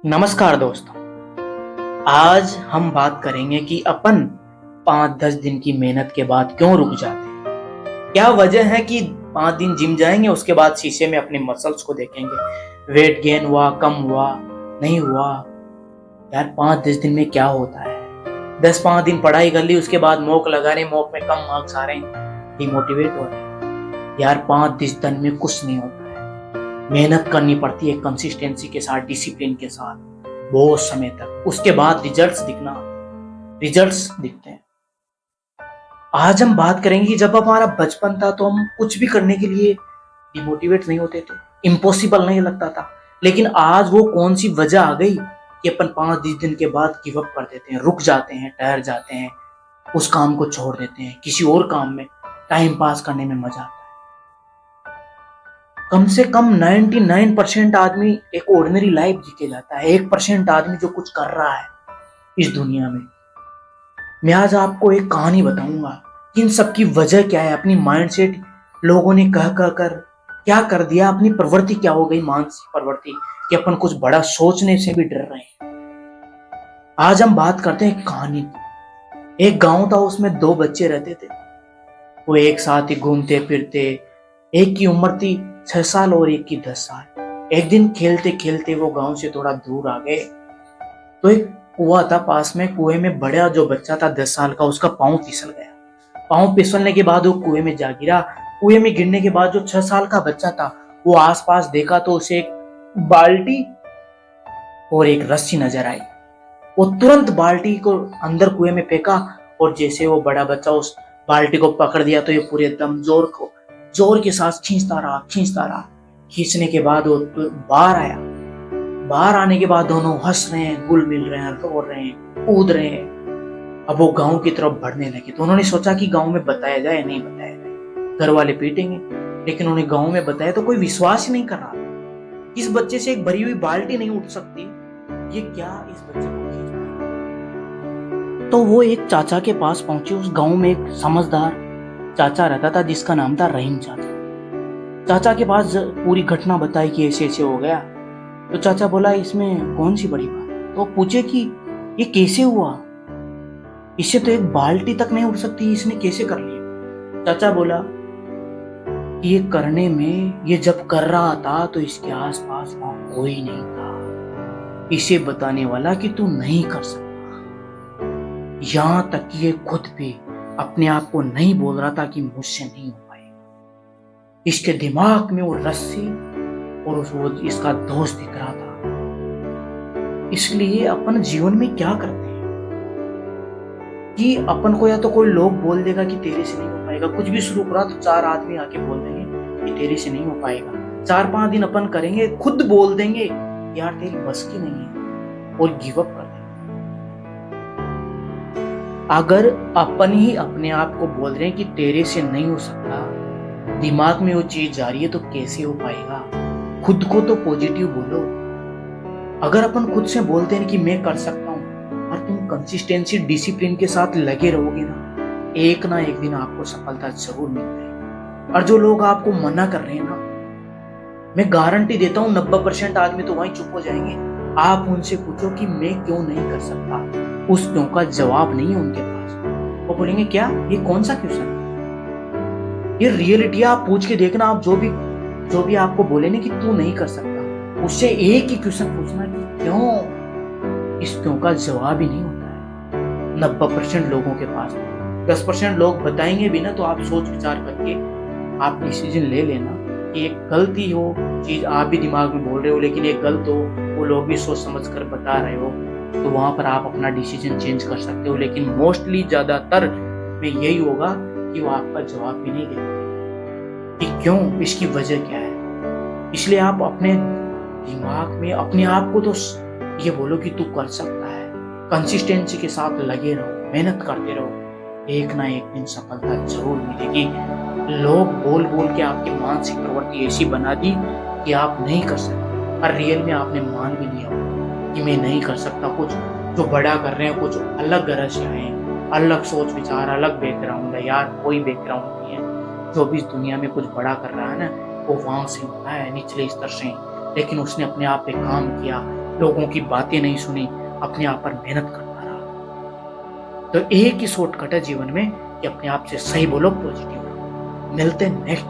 नमस्कार दोस्तों। आज हम बात करेंगे कि अपन 5-10 दिन की मेहनत के बाद क्यों रुक जाते हैं। क्या वजह है कि 5 दिन जिम जाएंगे, उसके बाद शीशे में अपने मसल्स को देखेंगे, वेट गेन हुआ, कम हुआ, नहीं हुआ। यार 5-10 दिन में क्या होता है। 10-5 दिन पढ़ाई कर ली, उसके बाद मॉक लगा रहे, मॉक में कम मार्क्स आ रहे हैं, डिमोटिवेट हो रहे हैं। यार 5-10 दिन में कुछ नहीं होता है। मेहनत करनी पड़ती है कंसिस्टेंसी के साथ, डिसिप्लिन के साथ, बहुत समय तक। उसके बाद रिजल्ट्स दिखते हैं। आज हम बात करेंगे कि जब हमारा बचपन था तो हम कुछ भी करने के लिए डिमोटिवेट नहीं होते थे, इम्पॉसिबल नहीं लगता था। लेकिन आज वो कौन सी वजह आ गई कि अपन 5-10 दिन के बाद गिव अप कर देते हैं, रुक जाते हैं, ठहर जाते हैं, उस काम को छोड़ देते हैं, किसी और काम में टाइम पास करने में मजा आता है। कम से कम 99% आदमी एक ऑर्डिनरी लाइफ जी के जाता है, 1% आदमी जो कुछ कर रहा है इस दुनिया में। मैं आज आपको एक कहानी बताऊंगा कि इन सब की वजह क्या है। अपनी माइंडसेट लोगों ने कह कह कर क्या कर दिया, अपनी प्रवृत्ति क्या हो गई, मानसिक प्रवृत्ति, कि अपन कुछ बड़ा सोचने से भी डर रहे हैं। आज हम बात करते हैं कहानी की। एक गांव था, उसमें 2 बच्चे रहते थे। वो एक साथ ही घूमते फिरते। एक की उम्र थी 6 साल और एक की 10 साल। एक दिन खेलते खेलते वो गांव से थोड़ा दूर आ गए तो एक कुआं था पास में। कुएं में बड़ा जो बच्चा था 10 साल का, उसका पांव फिसल गया। पांव फिसलने के बाद वो कुएं में जा गिरा। कुएं में गिरने के बाद जो 6 साल का बच्चा था, वो आसपास देखा तो उसे एक बाल्टी और एक रस्सी नजर आई। वो तुरंत बाल्टी को अंदर कुएं में फेंका और जैसे वो बड़ा बच्चा उस बाल्टी को पकड़ दिया तो ये पूरे दम जोर के साथ खींचता रहा। खींचने के बाद वो बाहर आया। बाहर आने के बाद दोनों हंस रहे हैं, घुल मिल रहे हैं, रो रहे हैं, कूद रहे हैं। अब वो गांव की तरफ बढ़ने लगे तो उन्होंने सोचा कि गांव में बताया जाए, नहीं बताया जाए, घर वाले पीटेंगे। लेकिन उन्हें गांव में बताया तो कोई विश्वास ही नहीं कर रहा। इस बच्चे से एक भरी हुई बाल्टी नहीं उठ सकती, ये क्या इस बच्चे को खींच पाएगा। तो वो एक चाचा के पास पहुंचे। उस गांव में एक समझदार चाचा रहता था जिसका नाम था रहीम चाचा। चाचा के पास पूरी घटना बताई कि ऐसे ऐसे हो गया। तो चाचा बोला, इसमें कौन सी बड़ी बात है। तो पूछे कि ये कैसे हुआ, इससे तो एक बाल्टी तक नहीं उठ सकती, इसने कैसे कर लिया। चाचा बोला कि ये करने में, ये जब कर रहा था तो इसके आसपास वहां कोई नहीं था इसे बताने वाला कि तू नहीं कर सकता। यहां तक कि ये खुद भी अपने आप को नहीं बोल रहा था कि मुझसे नहीं हो पाएगा। इसके दिमाग में वो रस्सी और वो इसका दोस्त दिख रहा था। इसलिए अपन जीवन में क्या करते हैं कि अपन को या तो कोई लोग बोल देगा कि तेरे से नहीं हो पाएगा। कुछ भी शुरू करा तो 4 आदमी आके बोल देंगे कि तेरे से नहीं हो पाएगा। 4-5 दिन अपन करेंगे, खुद बोल देंगे यार तेरी बस की नहीं है, और गिव अप कर देंगे। अगर अपन ही अपने आप को बोल रहे हैं कि तेरे से नहीं हो सकता, दिमाग में वो चीज जा रही है, तो कैसे हो पाएगा। खुद को तो पॉजिटिव बोलो। अगर अपन खुद से बोलते हैं कि मैं कर सकता हूं, और तुम कंसिस्टेंसी डिसिप्लिन के साथ लगे रहोगे ना एक दिन आपको सफलता जरूर मिल जाएगी। और जो लोग आपको मना कर रहे हैं ना, मैं गारंटी देता हूं 90% आदमी तो वहीं चुप हो जाएंगे। आप उनसे पूछो कि मैं क्यों नहीं कर सकता, उस क्यों का जवाब नहीं है उनके पास। वो बोलेंगे क्या, ये कौन सा क्वेश्चन है, ये रियलिटी। आप पूछ के देखना, आप जो भी आपको बोले ना कि तू नहीं कर सकता, उससे एक ही क्वेश्चन पूछना कि क्यों। इस क्यों का जवाब ही नहीं होता है 90% लोगों के पास। 10% लोग बताएंगे भी ना, तो आप सोच विचार करके आप डिसीजन ले लेना कि एक गलती हो चीज, आप भी दिमाग में बोल रहे हो लेकिन एक गलत हो, वो लोग भी सोच समझ कर बता रहे हो, तो वहां पर आप अपना डिसीजन चेंज कर सकते हो। लेकिन मोस्टली ज्यादातर में यही होगा कि वो आपका जवाब भी नहीं देंगे कि क्यों, इसकी वजह क्या है। इसलिए आप अपने दिमाग में अपने आप को तो ये बोलो कि तू कर सकता है। कंसिस्टेंसी के साथ लगे रहो, मेहनत करते रहो, एक ना एक दिन सफलता जरूर मिलेगी। लोग बोल बोल के आपकी मानसिक प्रवृत्ति ऐसी बना दी कि आप नहीं कर सकते, और रियल में आपने मान भी लिया कि मैं नहीं कर सकता। कुछ जो बड़ा कर रहे हैं, कुछ अलग गरज से आए हैं, अलग सोच विचार, अलग बैकग्राउंड है। यार कोई बैकग्राउंड नहीं है। जो भी इस दुनिया में कुछ बड़ा कर रहा है ना, वो वहां से होता है, निचले स्तर से। लेकिन उसने अपने आप पे काम किया, लोगों की बातें नहीं सुनी, अपने आप पर मेहनत करता रहा। तो एक ही शॉर्टकट है जीवन में कि अपने आप से सही बोलो, पॉजिटिव रहो। मिलते हैं नेक्स्ट